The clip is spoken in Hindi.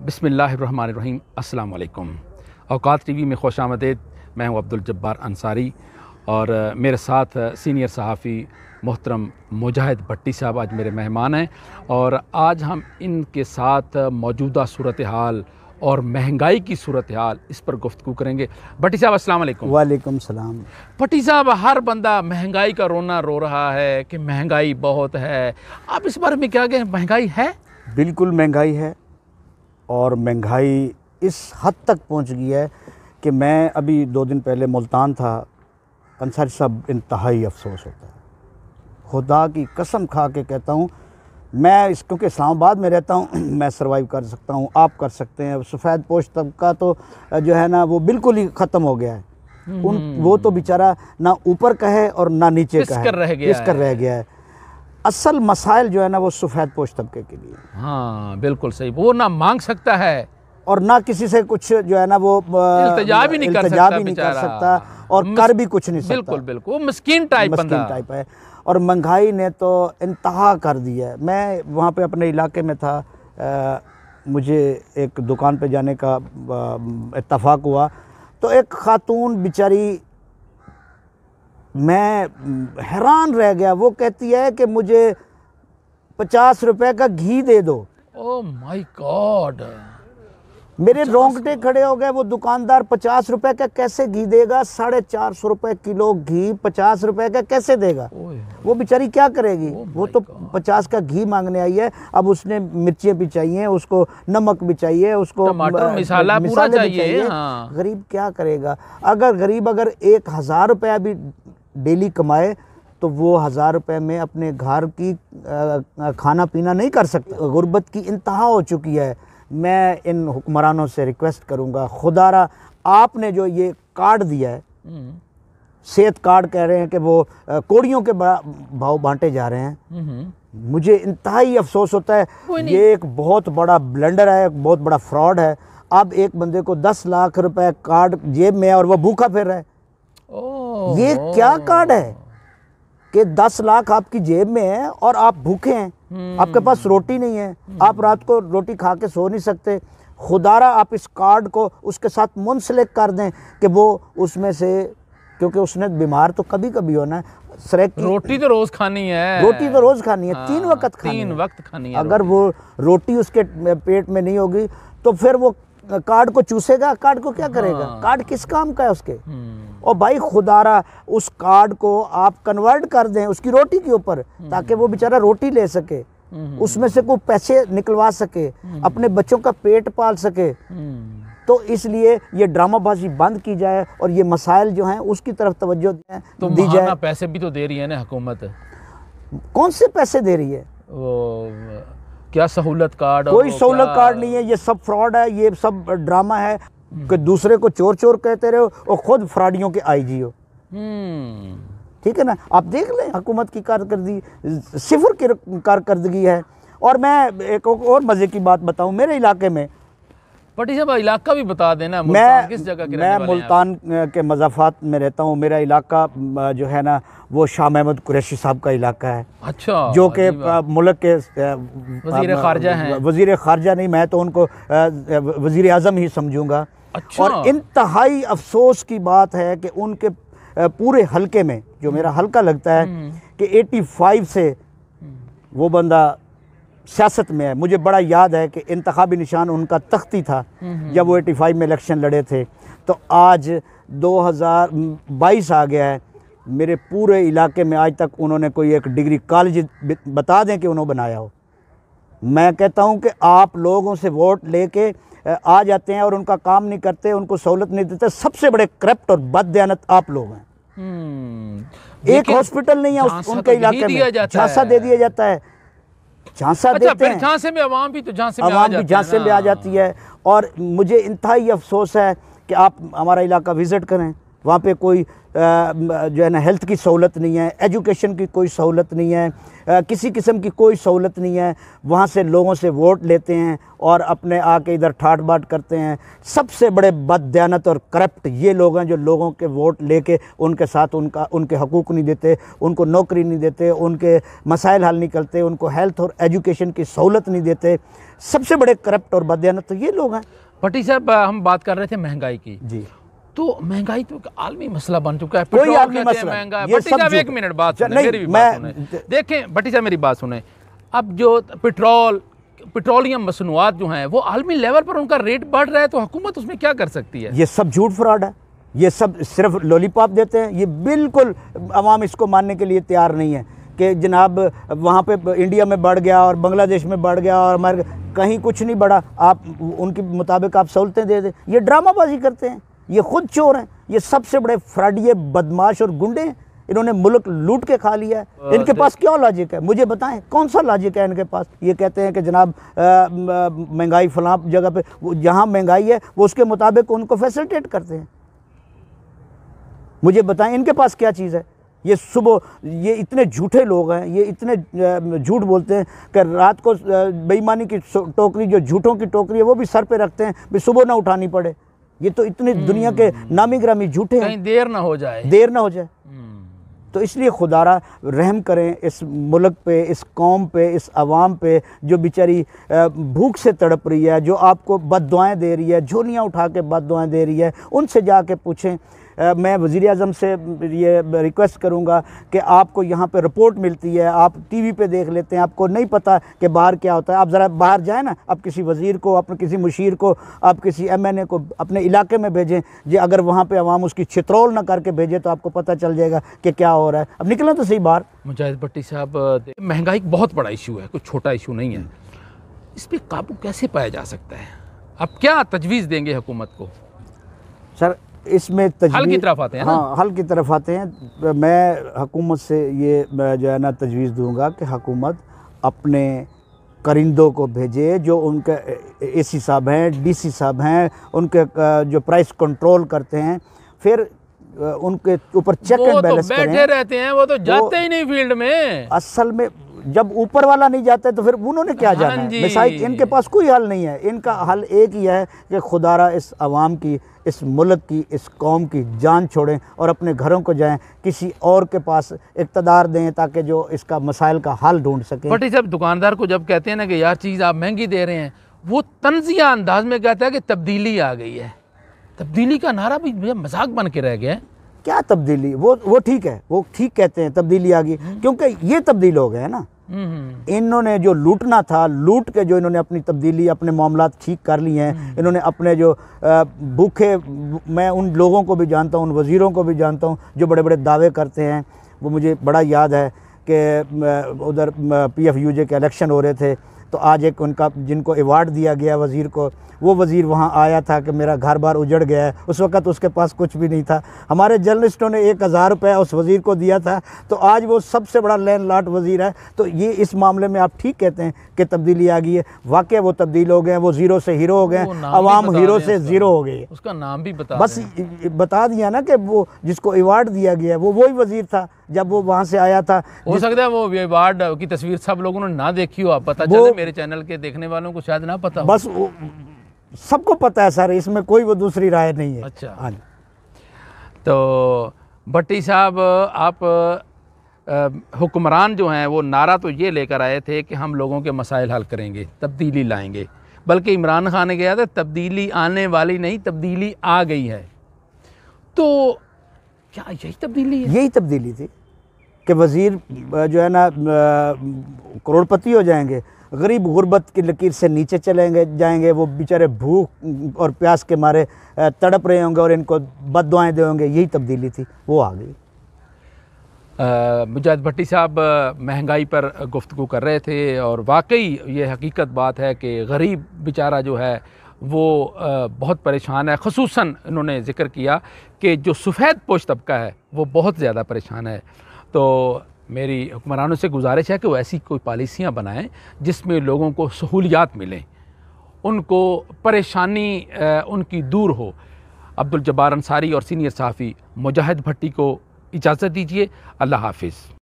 बिस्मिल्लाहिर्रहमानिर्रहीम। अस्सलाम वालेकुम। औकात टीवी में खुश आमदीद। मैं हूँ अब्दुल जब्बार अंसारी और मेरे साथ सीनियर सहाफ़ी मोहतरम मुजाहिद भट्टी साहब आज मेरे मेहमान हैं और आज हम इनके साथ मौजूदा सूरत हाल और महंगाई की सूरत हाल इस पर गुफ्तगू करेंगे। भट्टी साहब अस्सलाम वालेकुम। वालेकुम सलाम। भट्टी साहब, हर बंदा महंगाई का रोना रो रहा है कि महंगाई बहुत है। आप इस बारे में क्या कहें, महंगाई है? बिल्कुल महंगाई है और महंगाई इस हद तक पहुंच गई है कि मैं अभी 2 दिन पहले मुल्तान था। अंसारी साहब, इंतहाई अफसोस होता है, खुदा की कसम खा के कहता हूँ। मैं क्योंकि इस्लामाबाद में रहता हूँ, मैं सर्वाइव कर सकता हूँ, आप कर सकते हैं। सफ़ेद पोश तबका तो जो है ना वो बिल्कुल ही ख़त्म हो गया है। वो तो बेचारा ना ऊपर का है और ना नीचे का है, पिसकर रह गया है। असल मसाइल जो है ना वो सफ़ेद पोश तबके के लिए। हाँ बिल्कुल सही। वो ना मांग सकता है और ना किसी से कुछ जो है ना वो इल्तिजा भी नहीं कर सकता और कर भी कुछ नहीं सकता। बिल्कुल बिल्कुल, वो मस्कीन टाइप है। और महंगाई ने तो इंतहा कर दी है। मैं वहाँ पे अपने इलाके में था, मुझे एक दुकान पे जाने का इत्तफाक हुआ तो एक खातून बेचारी, मैं हैरान रह गया। वो कहती है कि मुझे 50 रुपए का घी दे दो। ओह माय गॉड, मेरे रोंगटे खड़े हो गए। वो दुकानदार 50 रुपए का कैसे घी देगा? 450 रुपए किलो घी 50 रुपए का कैसे देगा? वो बेचारी क्या करेगी? वो तो 50 का घी मांगने आई है। अब उसने मिर्चियाँ भी चाहिए, उसको नमक भी चाहिए, उसको टमाटर मसाला पूरा चाहिए। हाँ। गरीब क्या करेगा? अगर 1000 रुपया भी डेली कमाए तो वो 1000 रुपये में अपने घर की खाना पीना नहीं कर सकता। गुर्बत की इंतहा हो चुकी है। मैं इन हुक्मरानों से रिक्वेस्ट करूंगा, खुदारा आपने जो ये कार्ड दिया है, सेहत कार्ड कह रहे हैं कि वो कोड़ियों के भाव बांटे जा रहे हैं। मुझे इंतहाई अफसोस होता है। ये एक बहुत बड़ा ब्लंडर है, एक बहुत बड़ा फ्रॉड है। अब एक बंदे को 10 लाख रुपए कार्ड जेब में है और वह भूखा फिर रहा है। ये क्या कार्ड है कि 10 लाख आपकी जेब में है और आप भूखे हैं, आपके पास रोटी नहीं है, आप रात को रोटी खा के सो नहीं सकते। खुदारा आप इस कार्ड को उसके साथ मुंसलिक कर दें कि वो उसमें से, क्योंकि उसने बीमार तो कभी कभी होना है। रोटी तो रोज खानी है, रोटी तो रोज खानी है। 3 वक्त खानी है। अगर वो रोटी उसके पेट में नहीं होगी तो फिर वो कार्ड को चूसेगा। कार्ड को क्या करेगा? कार्ड किस काम का है उसके? और भाई खुदारा उस कार्ड को आप कन्वर्ट कर दें उसकी रोटी के ऊपर, ताकि वो बेचारा रोटी ले सके, उसमें से कोई पैसे निकलवा सके, अपने बच्चों का पेट पाल सके। तो इसलिए ये ड्रामाबाजी बंद की जाए और ये मसाइल जो हैं उसकी तरफ तवज्जो दी जाए। पैसे भी तो दे रही है ना हुकूमत। कौन से पैसे दे रही है? वो क्या सहूलत कार्ड? कोई सहूलत कार्ड नहीं है, ये सब फ्रॉड है, ये सब ड्रामा है कि दूसरे को चोर चोर कहते रहो और खुद फ्रॉडियों के आईजी हो। ठीक है ना? आप देख लें हुकूमत की कारकर्दगी, सिफर की कारकर्दगी है। और मैं एक और मज़े की बात बताऊं, मेरे इलाके में, भट्टी साहब इलाका भी बता देना, मैं किस जगह के? मैं मुल्तान के मज़ाफ़ात में रहता हूँ। मेरा इलाका जो है ना वो शाह महमूद कुरैशी साहब का इलाका है। अच्छा, जो कि मुल्क के वज़ीर ख़ारजा हैं। वज़ीर ख़ारजा नहीं, मैं तो उनको वज़ीर आज़म ही समझूंगा। अच्छा। और इंतहाई अफसोस की बात है कि उनके पूरे हलके में, जो मेरा हलका लगता है, कि 85 से वो बंदा सियासत में है। मुझे बड़ा याद है कि इंतखाबी निशान उनका तख्ती था जब वो 85 में इलेक्शन लड़े थे। तो आज 2022 आ गया है, मेरे पूरे इलाके में आज तक उन्होंने कोई एक डिग्री कॉलेज बता दें कि उन्होंने बनाया हो। मैं कहता हूं कि आप लोगों से वोट लेके आ जाते हैं और उनका काम नहीं करते, उनको सहूलत नहीं देते। सबसे बड़े करप्ट और बददयानत आप लोग हैं। एक हॉस्पिटल नहीं है उनके इलाके में, झांसा दे दिया जाता है। झांसा देते हैं, झांसे में आवाम भी तो झांसे में आ जाती है। और मुझे इंतहाई अफसोस है कि आप हमारा इलाका विज़िट करें, वहाँ पे कोई जो है ना हेल्थ की सहूलत नहीं है, एजुकेशन की कोई सहूलत नहीं है, किसी किस्म की कोई सहूलत नहीं है। वहाँ से लोगों से वोट लेते हैं और अपने आके इधर ठाट बाट करते हैं। सबसे बड़े बददयानत और करप्ट ये लोग हैं जो लोगों के वोट लेके उनके साथ उनके हकूक़ नहीं देते, उनको नौकरी नहीं देते, उनके मसाइल हल नहीं करते, उनको हेल्थ और एजुकेशन की सहूलत नहीं देते। सबसे बड़े करप्ट और बददयानत तो ये लोग हैं। भट्टी साहब, हम बात कर रहे थे महंगाई की। जी, तो महंगाई तो एक आलमी मसला बन चुका है। कोई आलमी मसला महंगा है। ये भट्टी सब साहब झूठ एक मिनट बात सुने, नहीं, मेरी भी बात सुने। देखें भट्टी साहब, मेरी बात सुने। अब जो पेट्रोलियम मसनूआत जो हैं वो आलमी लेवल पर उनका रेट बढ़ रहा है, तो हुकूमत उसमें क्या कर सकती है? ये सब झूठ फ्रॉड है। ये सब सिर्फ लॉलीपॉप देते हैं। ये बिल्कुल अवाम इसको मानने के लिए तैयार नहीं है कि जनाब वहाँ पे इंडिया में बढ़ गया और बांग्लादेश में बढ़ गया और हमारे कहीं कुछ नहीं बढ़ा, आप उनके मुताबिक आप सहूलतें दे दें। ये ड्रामाबाजी करते हैं, ये खुद चोर हैं। ये सबसे बड़े फ्रॉडिये, बदमाश और गुंडे हैं। इन्होंने मुल्क लूट के खा लिया है। इनके पास क्या लॉजिक है? मुझे बताएं, कौन सा लॉजिक है इनके पास? ये कहते हैं कि जनाब महंगाई फलां जगह पे, जहाँ महंगाई है वो उसके मुताबिक उनको फैसिलिटेट करते हैं। मुझे बताएं इनके पास क्या चीज़ है? ये सुबह ये इतने झूठे लोग हैं, ये इतने झूठ बोलते हैं कि रात को बेईमानी की टोकरी, जो झूठों की टोकरी है, वो भी सर पे रखते हैं भी सुबह ना उठानी पड़े। ये तो इतने दुनिया के नामी ग्रामी झूठे हैं, कहीं देर ना हो जाए, देर ना हो जाए। तो इसलिए खुदारा रहम करें इस मुल्क पे, इस कौम पे, इस आवाम पे जो बेचारी भूख से तड़प रही है, जो आपको बद्दुआएं दे रही है, झोलियाँ उठा के बद्दुआएं दे रही है। उनसे जाके पूछें। मैं वज़ीर आज़म से ये रिक्वेस्ट करूँगा कि आपको यहाँ पे रिपोर्ट मिलती है, आप टीवी पे देख लेते हैं, आपको नहीं पता कि बाहर क्या होता है। आप ज़रा बाहर जाएँ ना, आप किसी वज़ीर को, अपने किसी मुशीर को, आप किसी MNA को अपने इलाके में भेजें जी। अगर वहाँ पे अवाम उसकी छितरौल ना करके भेजे तो आपको पता चल जाएगा कि क्या हो रहा है। अब निकलें तो सही बाहर। मुजाहिद भट्टी साहब, महंगाई एक बहुत बड़ा इशू है, कोई छोटा इशू नहीं है। इस पर काबू कैसे पाया जा सकता है? आप क्या तजवीज़ देंगे हुकूमत को? सर, इसमें हल की तरफ आते हैं ना? हाँ, हल की तरफ आते हैं। मैं हुकूमत से ये जो है ना तजवीज़ दूंगा कि हुकूमत अपने करिंदों को भेजे, जो उनके AC साहब हैं, DC साहब हैं, उनके जो प्राइस कंट्रोल करते हैं, फिर उनके ऊपर चेक एंड बैलेंस करें। बैठे रहते हैं, वो तो जाते ही नहीं फील्ड में। असल में जब ऊपर वाला नहीं जाता है तो फिर उन्होंने क्या जाना है? मिसाइल इनके पास कोई हल नहीं है। इनका हल एक ही है कि खुदारा इस आवाम की, इस मुल्क की, इस कौम की जान छोड़ें और अपने घरों को जाएं, किसी और के पास इक़्तिदार दें ताकि जो इसका मसाइल का हल ढूंढ सकें। भट्टी साहब, दुकानदार को जब कहते हैं ना कि यार चीज़ आप महंगी दे रहे हैं, वो तंज़िया अंदाज में कहता है कि तब्दीली आ गई है। तब्दीली का नारा भी मजाक बन के रह गया है। क्या तब्दीली? वो ठीक है, वो ठीक कहते हैं तब्दीली आ गई, क्योंकि ये तब्दील हो गए हैं ना। इन्होंने जो लूटना था, लूट के जो इन्होंने अपनी तब्दीली, अपने मामलात ठीक कर लिए हैं। इन्होंने अपने जो भूखे, मैं उन लोगों को भी जानता हूँ, उन वज़ीरों को भी जानता हूँ जो बड़े बड़े दावे करते हैं। वो मुझे बड़ा याद है कि उधर PFUJ के इलेक्शन हो रहे थे, तो आज एक उनका जिनको अवार्ड दिया गया वज़ीर को, वो वज़ीर वहाँ आया था कि मेरा घर बार उजड़ गया है। उस वक़्त उसके पास कुछ भी नहीं था। हमारे जर्नलिस्टों ने 1000 रुपये उस वज़ीर को दिया था, तो आज वो सबसे बड़ा लैंडलॉर्ड वज़ीर है। तो ये इस मामले में आप ठीक कहते हैं कि तब्दीली आ गई है। वाकई वो तब्दील हो गए, वो ज़ीरो से हीरो हो गए, अवाम हीरो से ज़ीरो हो गई है। उसका नाम भी बस बता दिया ना कि वो जिसको अवार्ड दिया गया वो वही वज़ीर था जब वो वहाँ से आया था। हो सकता है वो अवार्ड की तस्वीर सब लोगों ने ना देखी हो, आप पता चले मेरे चैनल के देखने वालों को शायद ना पता हो। बस सबको पता है सर, इसमें कोई वो दूसरी राय नहीं है। अच्छा, हाँ। तो भट्टी साहब, आप हुक्मरान जो हैं वो नारा तो ये लेकर आए थे कि हम लोगों के मसाइल हल करेंगे, तब्दीली लाएंगे, बल्कि इमरान खान ने कहा था तब्दीली आने वाली नहीं, तब्दीली आ गई है। तो क्या यही तब्दीली है? यही तब्दीली थी कि वज़ीर जो है ना करोड़पति हो जाएंगे, गरीब गुर्बत की लकीर से नीचे चलेंगे जाएंगे, वो बेचारे भूख और प्यास के मारे तड़प रहे होंगे और इनको बद्दुआएं देंगे। यही तब्दीली थी, वो आ गई। मुजाहिद भट्टी साहब महंगाई पर गुफ्तगू कर रहे थे, और वाकई ये हकीकत बात है कि गरीब बेचारा जो है वो बहुत परेशान है। ख़ुसूसन इन्होंने ज़िक्र किया कि जो सफ़ेद पोश तबका है वो बहुत ज़्यादा परेशान है। तो मेरी हुक्मरानों से गुजारिश है कि वो ऐसी कोई पॉलिसियाँ बनाएं जिसमें लोगों को सहूलियात मिलें, उनको परेशानी उनकी दूर हो। अब्दुल जब्बार अंसारी और सीनियर सहाफ़ी मुजाहिद भट्टी को इजाज़त दीजिए। अल्लाह हाफिज़।